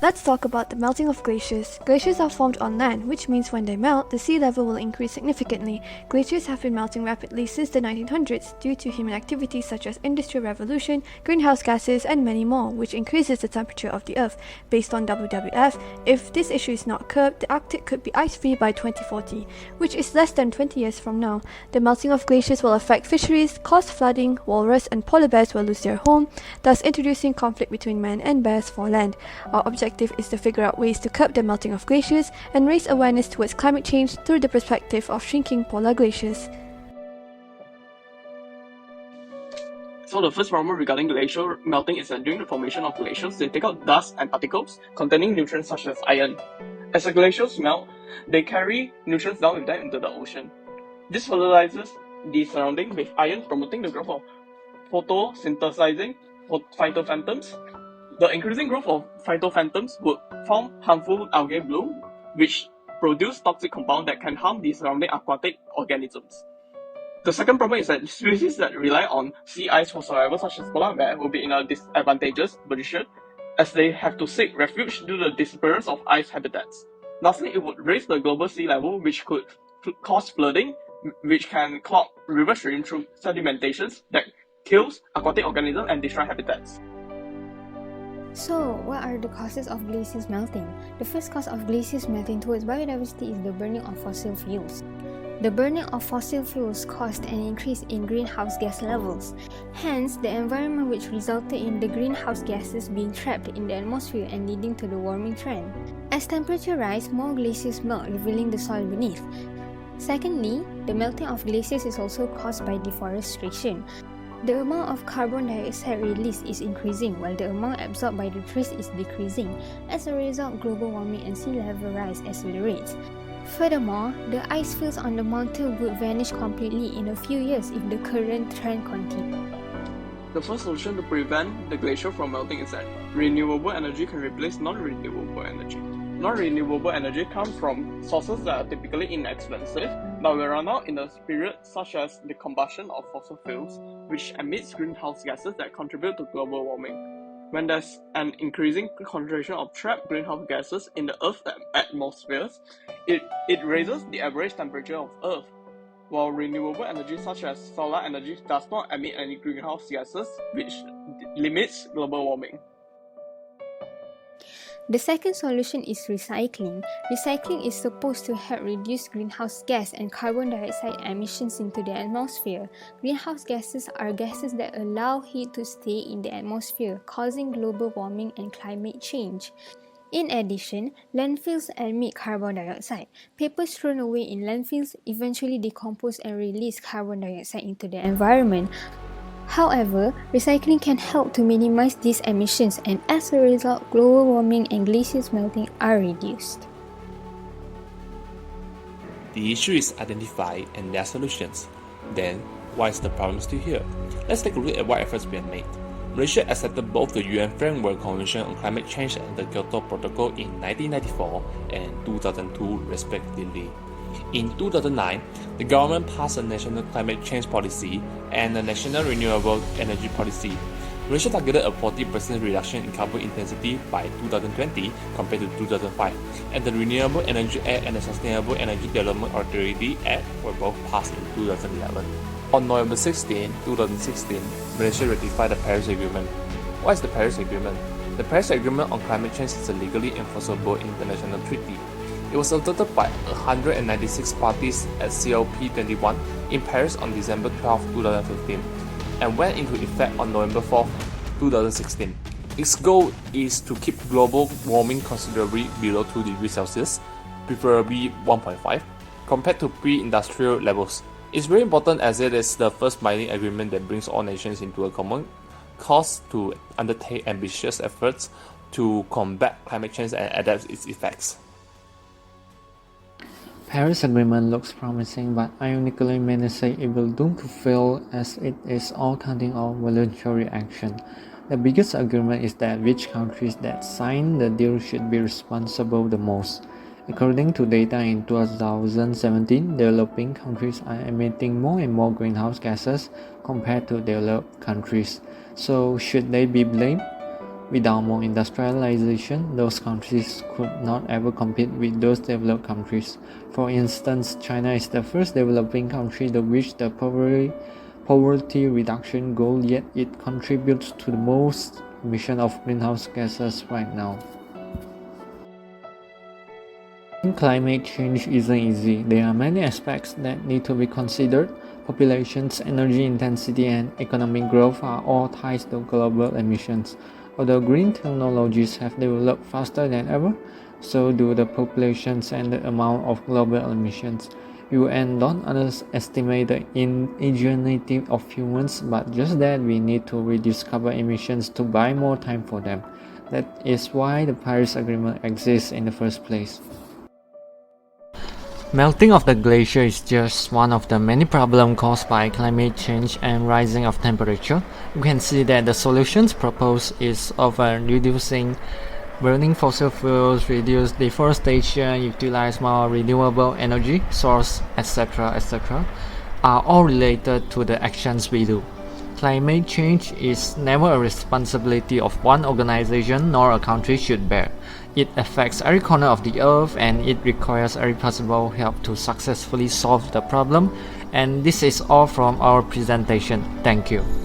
Let's talk about the melting of glaciers. Glaciers are formed on land, which means when they melt, the sea level will increase significantly. Glaciers have been melting rapidly since the 1900s due to human activities such as industrial revolution, greenhouse gases, and many more, which increases the temperature of the Earth. Based on WWF, if this issue is not curbed, the Arctic could be ice-free by 2040, which is less than 20 years from now. The melting of glaciers will affect fisheries, cause flooding, walrus and polar bears will lose their home, thus introducing conflict between man and bears for land. Our objective is to figure out ways to curb the melting of glaciers and raise awareness towards climate change through the perspective of shrinking polar glaciers. So the first problem regarding glacial melting is that during the formation of glaciers, they take out dust and particles containing nutrients such as iron. As the glaciers melt, they carry nutrients down with them into the ocean. This fertilizes the surrounding with iron, promoting the growth of photosynthesizing phytophantoms. The increasing growth of phytophantoms would form harmful algae bloom, which produce toxic compounds that can harm the surrounding aquatic organisms. The second problem is that species that rely on sea ice for survival, such as polar bear, will be in a disadvantageous position as they have to seek refuge due to the disappearance of ice habitats. Lastly, it would raise the global sea level, which could cause flooding, which can clog river streams through sedimentations that kills aquatic organisms and destroy habitats. So, what are the causes of glaciers melting? The first cause of glaciers melting towards biodiversity is the burning of fossil fuels. The burning of fossil fuels caused an increase in greenhouse gas levels. Hence, the environment which resulted in the greenhouse gases being trapped in the atmosphere and leading to the warming trend. As temperature rises, more glaciers melt, revealing the soil beneath. Secondly, the melting of glaciers is also caused by deforestation. The amount of carbon dioxide released is increasing while the amount absorbed by the trees is decreasing. As a result, global warming and sea level rise accelerates. Furthermore, the ice fields on the mountain would vanish completely in a few years if the current trend continues. The first solution to prevent the glacier from melting is that renewable energy can replace non-renewable energy. Non-renewable energy comes from sources that are typically inexpensive but will run out in a period such as the combustion of fossil fuels, which emits greenhouse gases that contribute to global warming. When there's an increasing concentration of trapped greenhouse gases in the Earth's atmosphere, it raises the average temperature of Earth. While renewable energy such as solar energy does not emit any greenhouse gases, which limits global warming. The second solution is recycling. Recycling is supposed to help reduce greenhouse gas and carbon dioxide emissions into the atmosphere. Greenhouse gases are gases that allow heat to stay in the atmosphere, causing global warming and climate change. In addition, landfills emit carbon dioxide. Papers thrown away in landfills eventually decompose and release carbon dioxide into the environment. However, recycling can help to minimize these emissions, and as a result, global warming and glaciers melting are reduced. The issue is identified and their solutions. Then, why is the problem still here? Let's take a look at what efforts we have made. Malaysia accepted both the UN Framework Convention on Climate Change and the Kyoto Protocol in 1994 and 2002 respectively. In 2009, the government passed a National Climate Change Policy and a National Renewable Energy Policy. Malaysia targeted a 40% reduction in carbon intensity by 2020 compared to 2005, and the Renewable Energy Act and the Sustainable Energy Development Authority Act were both passed in 2011. On November 16, 2016, Malaysia ratified the Paris Agreement. What is the Paris Agreement? The Paris Agreement on Climate Change is a legally enforceable international treaty. It was adopted by 196 parties at COP21 in Paris on December 12, 2015, and went into effect on November 4, 2016. Its goal is to keep global warming considerably below 2 degrees Celsius, preferably 1.5, compared to pre-industrial levels. It's very important as it is the first binding agreement that brings all nations into a common cause to undertake ambitious efforts to combat climate change and adapt its effects. Paris Agreement looks promising, but ironically many say it will doomed to fail as it is all counting on voluntary action. The biggest argument is that which countries that sign the deal should be responsible the most. According to data in 2017, developing countries are emitting more and more greenhouse gases compared to developed countries. So should they be blamed? Without more industrialization, those countries could not ever compete with those developed countries. For instance, China is the first developing country to reach the poverty reduction goal, yet it contributes to the most emission of greenhouse gases right now. Climate change isn't easy. There are many aspects that need to be considered. Populations, energy intensity, and economic growth are all tied to global emissions. Although green technologies have developed faster than ever, so do the populations and the amount of global emissions. UN don't underestimate the ingenuity of humans, but just that we need to reduce carbon emissions to buy more time for them. That is why the Paris Agreement exists in the first place. Melting of the glacier is just one of the many problems caused by climate change and rising of temperature. You can see that the solutions proposed is of reducing burning fossil fuels, reduce deforestation, utilize more renewable energy source, etc., are all related to the actions we do. Climate change is never a responsibility of one organization nor a country should bear. It affects every corner of the earth and it requires every possible help to successfully solve the problem. And this is all from our presentation. Thank you.